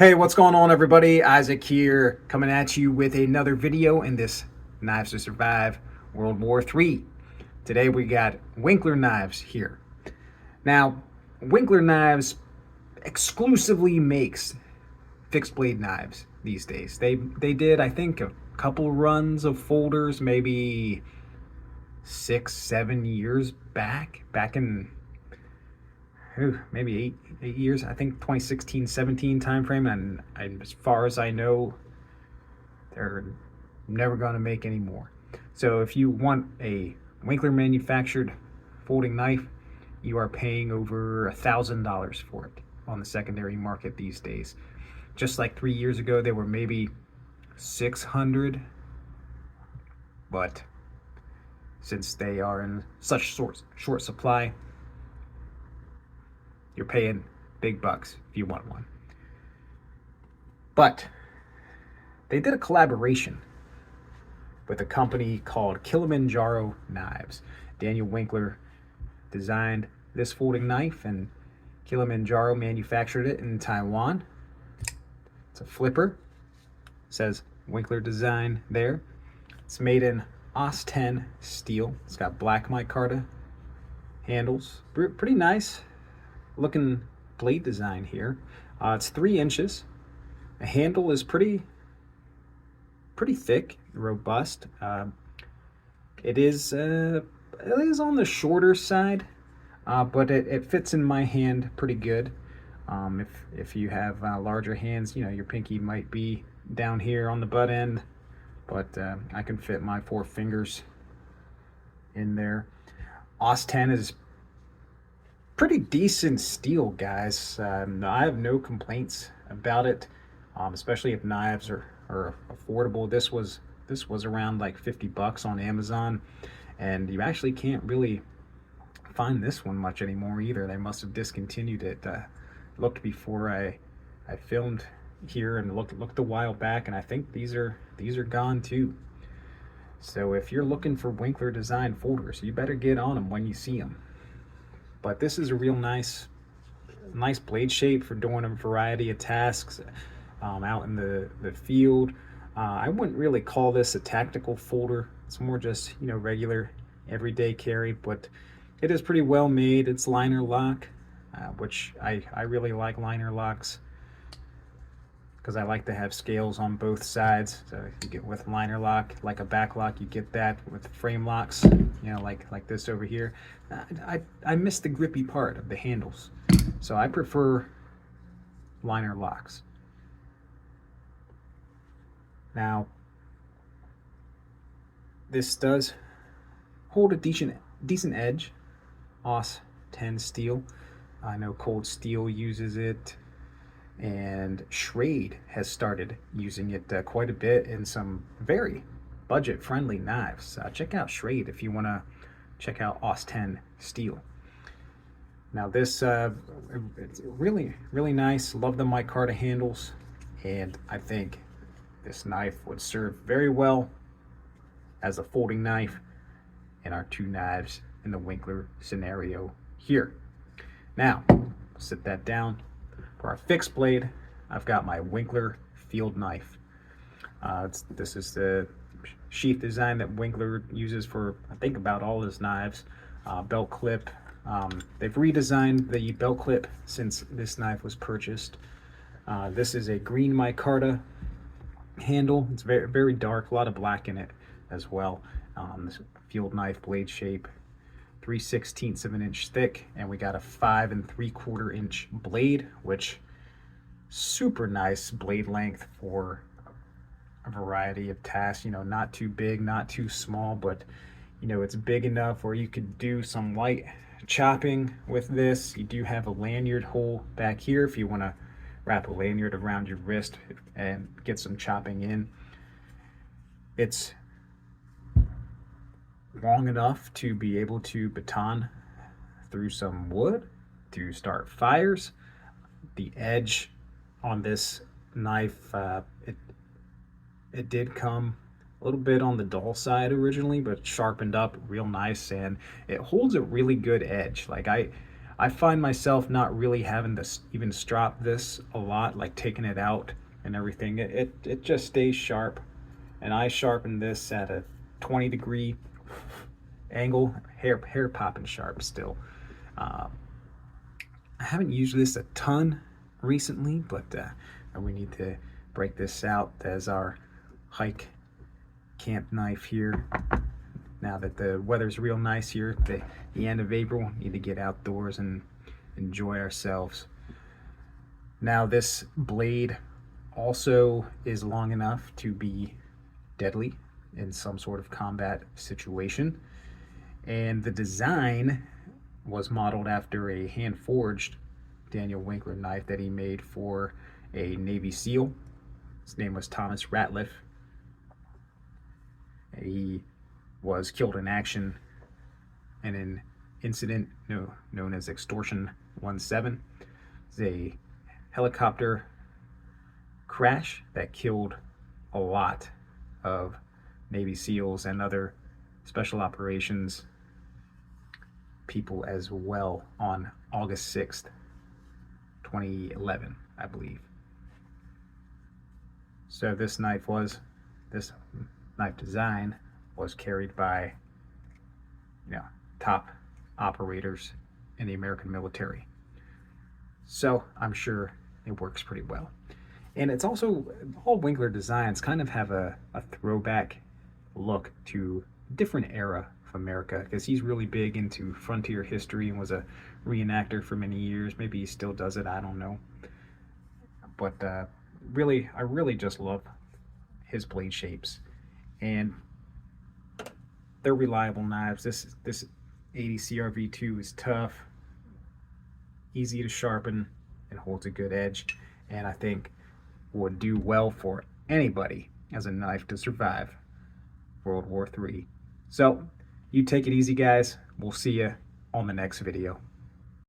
Hey, what's going on, everybody? Isaac here, coming at you with another video in this Knives to Survive World War III. Today we got Winkler knives here. Now, Winkler knives exclusively makes fixed blade knives these days. They did, I think, a couple runs of folders, maybe 6-7 years back in maybe eight years. I think 2016-17 time frame, and as far as I know, they're never going to make any more. So if you want a Winkler manufactured folding knife, you are paying over $1,000 for it on the secondary market these days. Just like 3 years ago, they were maybe 600, but since they are in such short supply, you're paying big bucks if you want one. But they did a collaboration with a company called Kilamanjaro Knives. Daniel Winkler designed this folding knife, and Kilamanjaro manufactured it in Taiwan. It's a flipper. It says Winkler design there. It's made in OS 10 steel. It's got black micarta handles. Pretty nice looking blade design here. It's 3 inches. The handle is pretty thick, robust. It is on the shorter side, but it fits in my hand pretty good. If you have larger hands, you know, your pinky might be down here on the butt end, but I can fit my 4 fingers in there. OS 10 is pretty decent steel, guys. I have no complaints about it, especially if knives are affordable. This was around like 50 bucks on Amazon, and you actually can't really find this one much anymore either. They must have discontinued it. Looked before I filmed here, and looked a while back, and I think these are gone too. So if you're looking for Winkler design folders, you better get on them when you see them. But this is a real nice blade shape for doing a variety of tasks out in the field. I wouldn't really call this a tactical folder. It's more just, you know, regular everyday carry, but it is pretty well made. It's liner lock, which I really like liner locks, because I like to have scales on both sides. So if you get with liner lock, like a back lock, you get that with frame locks, you know, like this over here. I miss the grippy part of the handles, so I prefer liner locks. Now, this does hold a decent edge. OS 10 steel. I know Cold Steel uses it, and Schrade has started using it quite a bit in some very budget-friendly knives. Check out Schrade if you want to check out OS 10 steel. Now this it's really nice. Love the micarta handles, and I think this knife would serve very well as a folding knife in our 2 knives in the Winkler scenario here. Now, sit that down. For our fixed blade, I've got my Winkler field knife. This is the sheath design that Winkler uses for, I think, about all his knives. Belt clip. They've redesigned the belt clip since this knife was purchased. This is a green micarta handle. It's very dark, a lot of black in it as well. This field knife blade shape, 3/16 of an inch thick, and we got a 5 3/4 inch blade, which super nice blade length for a variety of tasks. You know, not too big, not too small, but you know, it's big enough where you could do some light chopping with this. You do have a lanyard hole back here if you want to wrap a lanyard around your wrist and get some chopping in. It's long enough to be able to baton through some wood to start fires. The edge on this knife, it did come a little bit on the dull side originally, but sharpened up real nice, and it holds a really good edge. Like I I find myself not really having to even strop this a lot, like taking it out and everything. It just stays sharp, and I sharpen this at a 20-degree angle, hair popping sharp still. Um, I haven't used this a ton recently, but we need to break this out as our hike camp knife here. Now that the weather's real nice here at the end of April, need to get outdoors and enjoy ourselves. Now this blade also is long enough to be deadly in some sort of combat situation, and the design was modeled after a hand-forged Daniel Winkler knife that he made for a Navy SEAL. His name was Thomas Ratliff. He was killed in action in an incident known as Extortion 17. It's a helicopter crash that killed a lot of Navy SEALs and other special operations people as well on August 6th, 2011, I believe. So this knife design was carried by, top operators in the American military. So I'm sure it works pretty well. And it's also, all Winkler designs kind of have a throwback look to a different era of America, because he's really big into frontier history and was a reenactor for many years. Maybe he still does it, I don't know. But I really just love his blade shapes, and they're reliable knives. This 80 CRV2 is tough, easy to sharpen, and holds a good edge, and I think would do well for anybody as a knife to survive World War III. So you take it easy, guys. We'll see you on the next video.